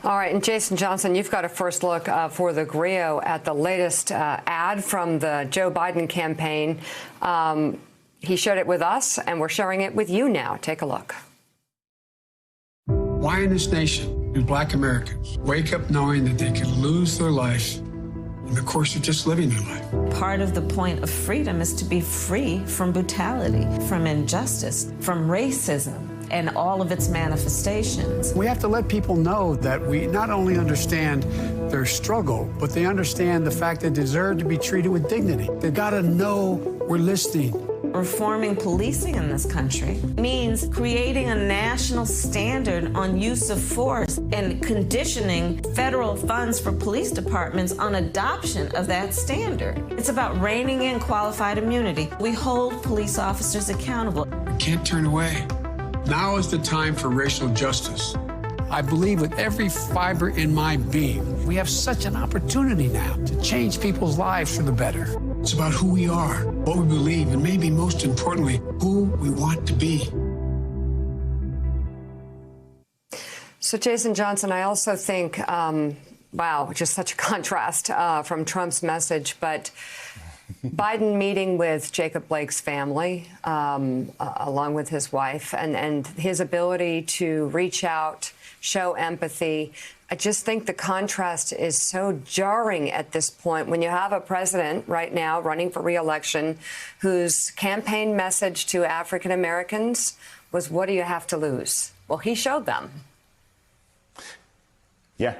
All right, and Jason Johnson, you've got a first look for the Grio at the latest ad from the Joe Biden campaign. He shared it with us, and we're sharing it with you now. Take a look. Why in this nation do Black Americans wake up knowing that they could lose their life in the course of just living their life? Part of the point of freedom is to be free from brutality, from injustice, from racism, and all of its manifestations. We have to let people know that we not only understand their struggle, but they understand the fact they deserve to be treated with dignity. They've got to know we're listening. Reforming policing in this country means creating a national standard on use of force and conditioning federal funds for police departments on adoption of that standard. It's about reining in qualified immunity. We hold police officers accountable. We can't turn away. Now is the time for racial justice. I believe with every fiber in my being, we have such an opportunity now to change people's lives for the better. It's about who we are, what we believe, and maybe most importantly, who we want to be. So, Jason Johnson, I also think, wow, just such a contrast from Trump's message, but Biden meeting with Jacob Blake's family, along with his wife, and his ability to reach out, show empathy. I just think the contrast is so jarring at this point when you have a president right now running for re-election whose campaign message to African Americans was, what do you have to lose? Well, he showed them. Yeah.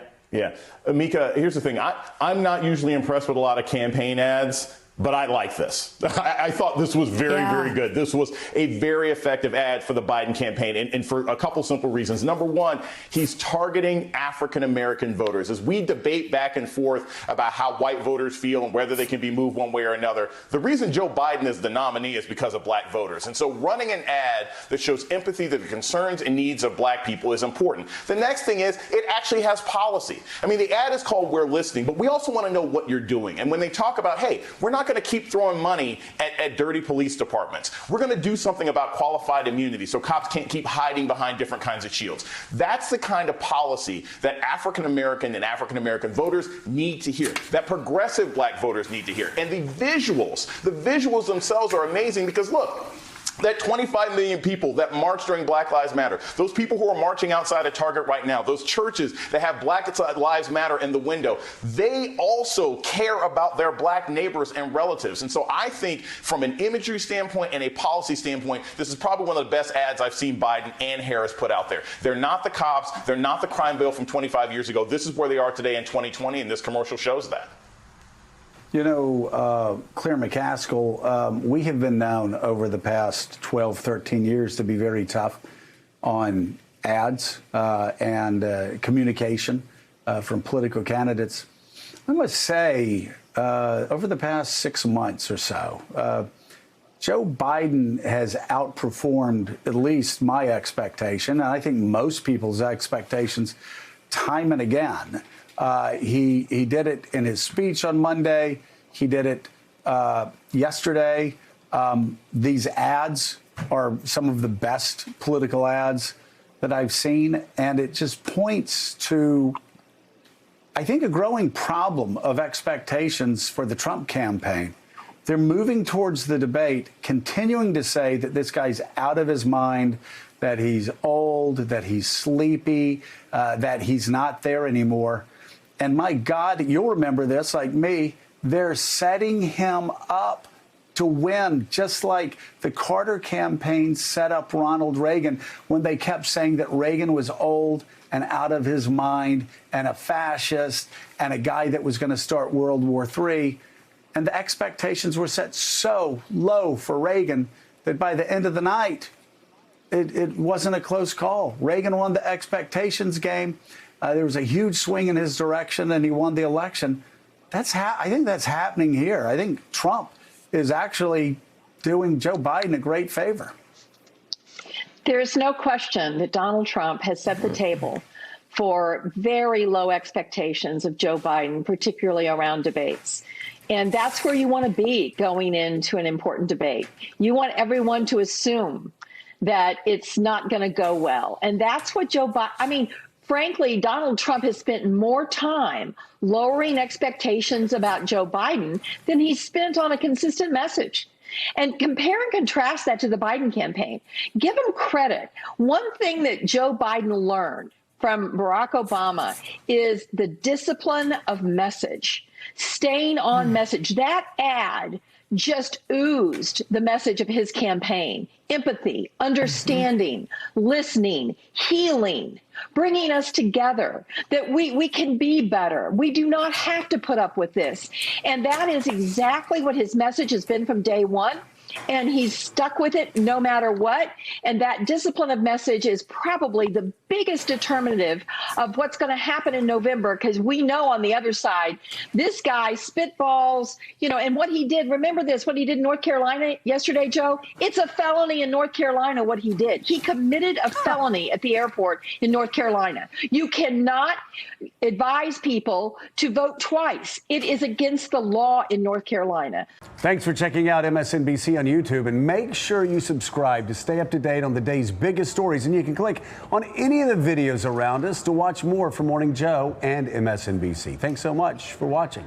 Mika, here's the thing. I'm not usually impressed with a lot of campaign ads, but I like this. I thought this was very good. This was a very effective ad for the Biden campaign, and for a couple simple reasons. Number one, he's targeting African-American voters. As we debate back and forth about how white voters feel and whether they can be moved one way or another, the reason Joe Biden is the nominee is because of black voters. And so running an ad that shows empathy to the concerns and needs of black people is important. The next thing is it actually has policy. I mean, the ad is called We're Listening, but we also want to know what you're doing. And when they talk about, hey, we're not going to keep throwing money at dirty police departments. We're going to do something about qualified immunity so cops can't keep hiding behind different kinds of shields. That's the kind of policy that African-American and African-American voters need to hear, that progressive black voters need to hear. And the visuals themselves are amazing because, look, that 25 million people that marched during Black Lives Matter, those people who are marching outside of Target right now, those churches that have Black Lives Matter in the window, they also care about their black neighbors and relatives. And so I think from an imagery standpoint and a policy standpoint, this is probably one of the best ads I've seen Biden and Harris put out there. They're not the cops. They're not the crime bill from 25 years ago. This is where they are today in 2020, and this commercial shows that. You know, Claire McCaskill, we have been known over the past 12, 13 years to be very tough on ads and communication from political candidates. I must say, over the past 6 months or so, Joe Biden has outperformed at least my expectation, and I think most people's expectations, time and again. He did it in his speech on Monday. He did it yesterday. These ads are some of the best political ads that I've seen, and it just points to, I think, a growing problem of expectations for the Trump campaign. They're moving towards the debate, continuing to say that this guy's out of his mind, that he's old, that he's sleepy, that he's not there anymore. And my God, you'll remember this like me, they're setting him up to win, just like the Carter campaign set up Ronald Reagan when they kept saying that Reagan was old and out of his mind and a fascist and a guy that was going to start World War III. And the expectations were set so low for Reagan that by the end of the night, it wasn't a close call. Reagan won the expectations game. There was a huge swing in his direction, and he won the election. I think that's happening here. I think Trump is actually doing Joe Biden a great favor. There's no question that Donald Trump has set the table for very low expectations of Joe Biden, particularly around debates. And that's where you want to be going into an important debate. You want everyone to assume that it's not going to go well. And that's what Joe Biden, frankly, Donald Trump has spent more time lowering expectations about Joe Biden than he's spent on a consistent message. And compare and contrast that to the Biden campaign. Give him credit. One thing that Joe Biden learned from Barack Obama is the discipline of message, staying on message. That ad just oozed the message of his campaign: empathy, understanding, listening, healing, bringing us together, that we can be better. We do not have to put up with this. And that is exactly what his message has been from day one. And he's stuck with it no matter what. And that discipline of message is probably the biggest determinative of what's going to happen in November, because we know on the other side, this guy spitballs, and what he did, remember this, what he did in North Carolina yesterday, Joe, it's a felony in North Carolina what he did. He committed a felony at the airport in North Carolina. You cannot advise people to vote twice. It is against the law in North Carolina. Thanks for checking out MSNBC on YouTube, and make sure you subscribe to stay up to date on the day's biggest stories. And you can click on any of the videos around us to watch more from Morning Joe and MSNBC. Thanks so much for watching.